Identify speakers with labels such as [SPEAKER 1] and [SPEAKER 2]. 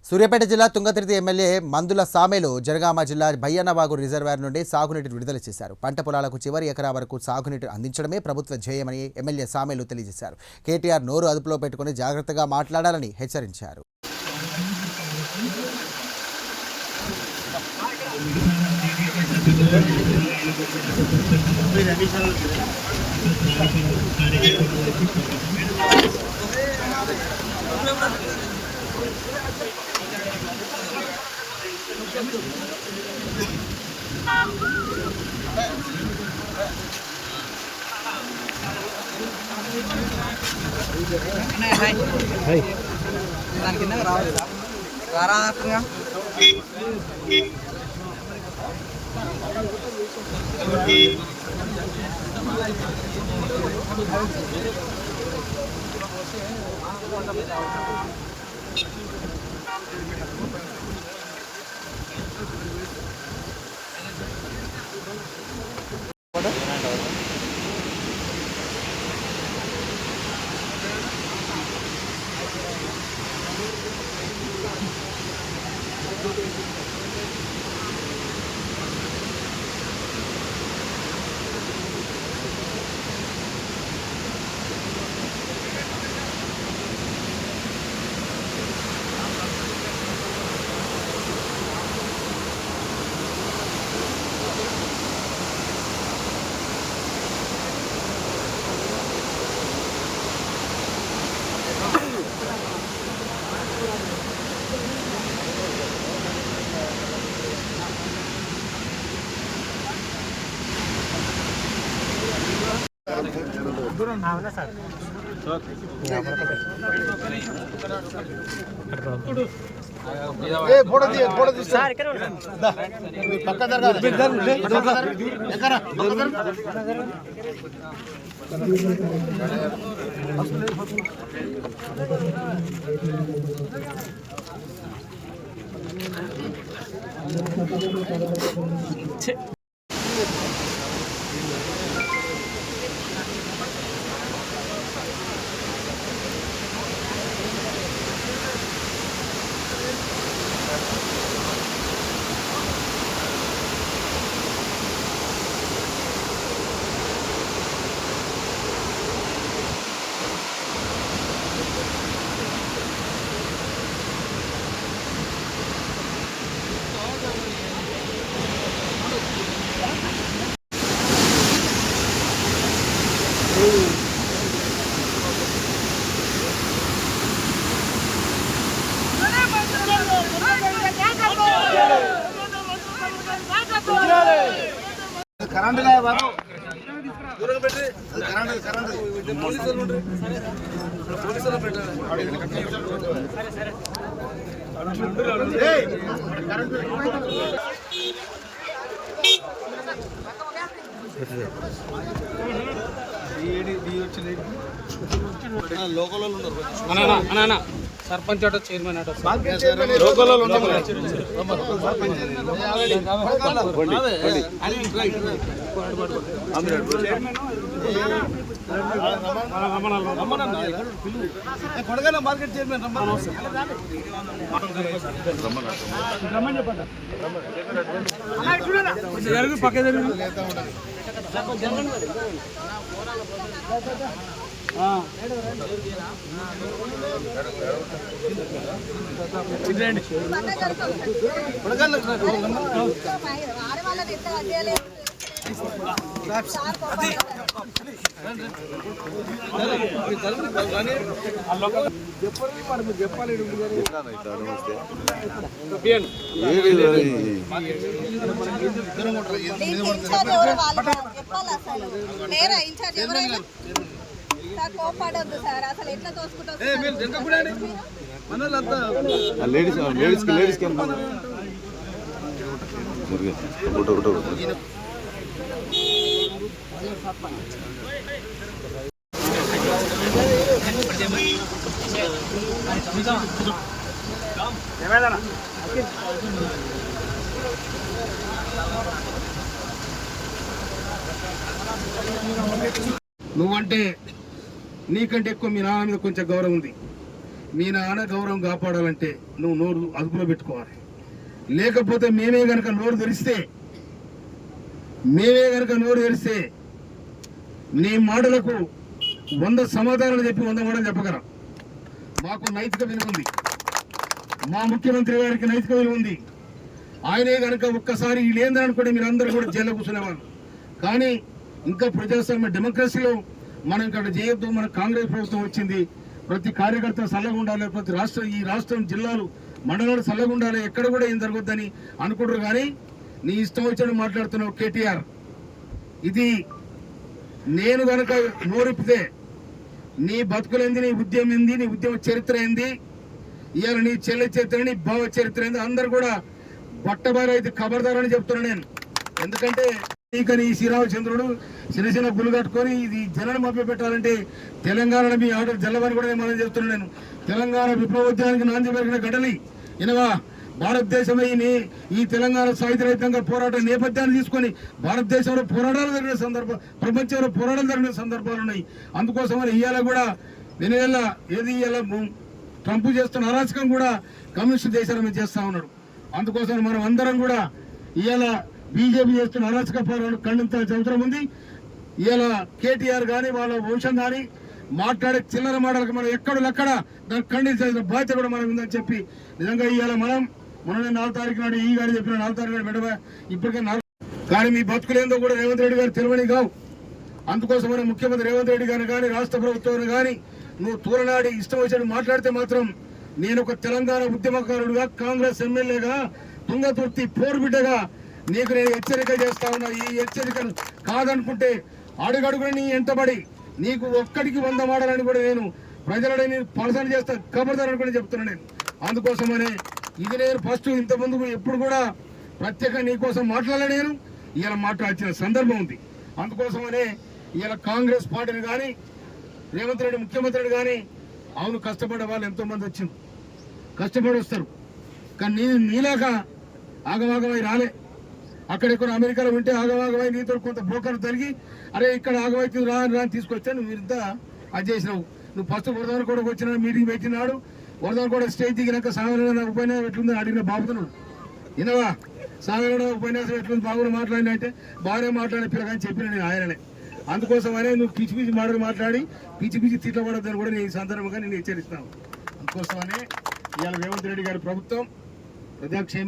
[SPEAKER 1] సూర్యాపేట జిల్లా తుంగతుర్తి ఎమ్మెల్యే మందుల సామేలు జనగామ జిల్లా బయ్యన్నవాగు రిజర్వాయర్ నుండి సాగునీటిని విడుదల చేశారు. పంట పొలాలకు చివరి ఎకరా వరకు సాగునీటి అందించడమే ప్రభుత్వ ధ్యేయమని ఎమ్మెల్యే సామేలు తెలియజేశారు. కేటీఆర్ నోరు అదుపులో పెట్టుకుని జాగ్రత్తగా మాట్లాడాలని హెచ్చరించారు.
[SPEAKER 2] దాని కింద రావాలి రారాగా
[SPEAKER 3] కరెంట్ బాబు దూరంగా పెట్టి కరెంట్ పోలీసులు పెట్టాలి. లోకల్ ఉన్నారు సర్పంచ్ అట చైర్మన్ అట లోకల్ కొడగల మార్కెట్ చైర్మన్ రమ్మని పక్క చెప్పాలి.
[SPEAKER 4] కోపడొద్దు సార్, అసలు ఎట్లా తోసుకుంటారు
[SPEAKER 3] నువ్వంటే నీకంటే ఎక్కువ మీ నాన్న మీద కొంచెం గౌరవం ఉంది. మీ నాన్న గౌరవం కాపాడాలంటే నువ్వు నోరు అదుపులో పెట్టుకోవాలి. లేకపోతే మేమే గనక నోరు తెరిస్తే నీ మాటలకు 100 సమాధానాలు చెప్పి 100 మాటలు చెప్పగలం. మాకు నైతిక విలువ ఉంది, మా ముఖ్యమంత్రి గారికి నైతిక విలువ ఉంది. ఆయనే కనుక ఒక్కసారి వీళ్ళేందని అనుకుంటే మీరు అందరూ కూడా జైల్లో కూర్చునేవాళ్ళు. కానీ ఇంకా ప్రజాస్వామ్య డెమోక్రసీలో మనం ఇక్కడ చేయొద్దు. మన కాంగ్రెస్ ప్రభుత్వం వచ్చింది, ప్రతి కార్యకర్త చల్లగా ఉండాలి, ప్రతి ఈ రాష్ట్రం జిల్లాలు మండలాలు చల్లగా ఉండాలి, ఎక్కడ కూడా ఏం జరగొద్దని అనుకుంటారు. కానీ నీ ఇష్టం వచ్చినట్టు మాట్లాడుతున్నావు కేటీఆర్. ఇది నేను కనుక నోరిపితే నీ బతుకులేంది, నీ ఉద్యమం ఏంది, నీ ఉద్యమ చరిత్ర ఏంది, ఇవాళ నీ చెల్లి చరిత్ర, నీ బావ చరిత్ర ఏంది, అందరు కూడా బట్టబారు అయితే ఖబర్దారని చెప్తున్నా నేను. ఎందుకంటే నీ శ్రీరామచంద్రుడు చిన్న చిన్న గుళ్ళు కట్టుకొని ఇది జనాన్ని మభ్య పెట్టాలంటే తెలంగాణ మీ ఆర్డర్ జల్లవని కూడా మనం చెప్తున్నాను నేను. తెలంగాణ విప్లవోద్యానికి నాంది పెరిగిన గడలి ఇనవా భారతదేశమే ఈ తెలంగాణ సాయుధరహితంగా పోరాట నేపథ్యాన్ని తీసుకొని భారతదేశంలో పోరాటాలు జరిగిన ప్రపంచంలో పోరాటాలు జరిగిన సందర్భాలు ఉన్నాయి. అందుకోసమని ఇవాళ కూడా వెనువెల్ల ఏది ఇలా ట్రంప్ చేస్తున్న అరాచకం కూడా కమ్యూనిస్ట్ దేశాల మీద చేస్తా ఉన్నాడు. అందుకోసం మనం అందరం కూడా ఇవాళ బీజేపీ చేస్తున్న అరాచక పాలనను ఖండించాల్సిన అవసరం ఉంది. ఇవాళ కేటీఆర్ కానీ వాళ్ళ వంశం కానీ మాట్లాడే చిల్లర మాటలకు మనం ఎక్కడెక్కడ దాన్ని ఖండించాల్సిన బాధ్యత కూడా మనం ఉందని చెప్పి నిజంగా ఇవాళ మొన్న 4 తారీఖు నాడు ఈ గారు చెప్పిన 4 తారీఖు నాడు మెడవ ఇప్పటికే కానీ మీ బతుకులేందో కూడా రేవంత్ రెడ్డి గారు తెలివని కావు. అందుకోసమని ముఖ్యమంత్రి రేవంత్ రెడ్డి గారిని కానీ రాష్ట్ర ప్రభుత్వాన్ని కానీ నువ్వు తూలనాడి ఇష్టం వచ్చినట్టు మాట్లాడితే మాత్రం నేను ఒక తెలంగాణ ఉద్యమకారుడుగా, కాంగ్రెస్ ఎమ్మెల్యేగా, తుంగతుర్తి పోరుబిడ్డగా నీకు నేను హెచ్చరిక చేస్తా ఉన్నా. ఈ హెచ్చరికను కాదనుకుంటే అడుగడుగుని నీ ఎంటబడి నీకు ఒక్కడికి 100 మాటలని కూడా నేను ప్రజలని నేను పలసన చేస్తా, ఖబర్దారని కూడా చెప్తున్నాను నేను. అందుకోసమనే ఇది నేను ఫస్ట్ ఇంతకుముందు ఎప్పుడు కూడా ప్రత్యేకంగా నీకోసం మాట్లాడలే, నేను ఇలా మాట్లాడాల్సిన సందర్భం ఉంది. అందుకోసమనే ఇలా కాంగ్రెస్ పార్టీని కానీ రేవంత్ రెడ్డి ముఖ్యమంత్రిని కానీ అవును కష్టపడే వాళ్ళు ఎంతోమంది వచ్చింది, కష్టపడి వస్తారు. కానీ నీలాగా ఆగమాగమై రాలే. అక్కడెక్కడ అమెరికాలో ఉంటే ఆగమాగమై నీతో కొంత బ్రోకర్ జరిగి అరే ఇక్కడ ఆగమైతే రా తీసుకొచ్చా నువ్వు ఇంతా అది చేసినావు. నువ్వు ఫస్ట్ వరదాన కూడా వచ్చిన మీటింగ్ పెట్టినాడు, వరదాన కూడా స్టేజ్ దిగినాక సాగరణ ఉపన్యాసం ఎట్లుందని అడిగిన బాబుతున్నాడు. వినవా సాగరణ ఉపన్యాసం ఎట్లుంది బాబును మాట్లాడిన అంటే బాగానే మాట్లాడే పిల్లగాని చెప్పిన నేను ఆయననే. అందుకోసమనే నువ్వు పిచ్చి పిచ్చి మాటలు మాట్లాడి పిచ్చి తిట్ల పడద్దని కూడా నేను ఈ సందర్భంగా నేను హెచ్చరిస్తాను. అందుకోసమనే ఇవాళ రేవంత్ రెడ్డి గారి ప్రభుత్వం ప్రజాక్షేమ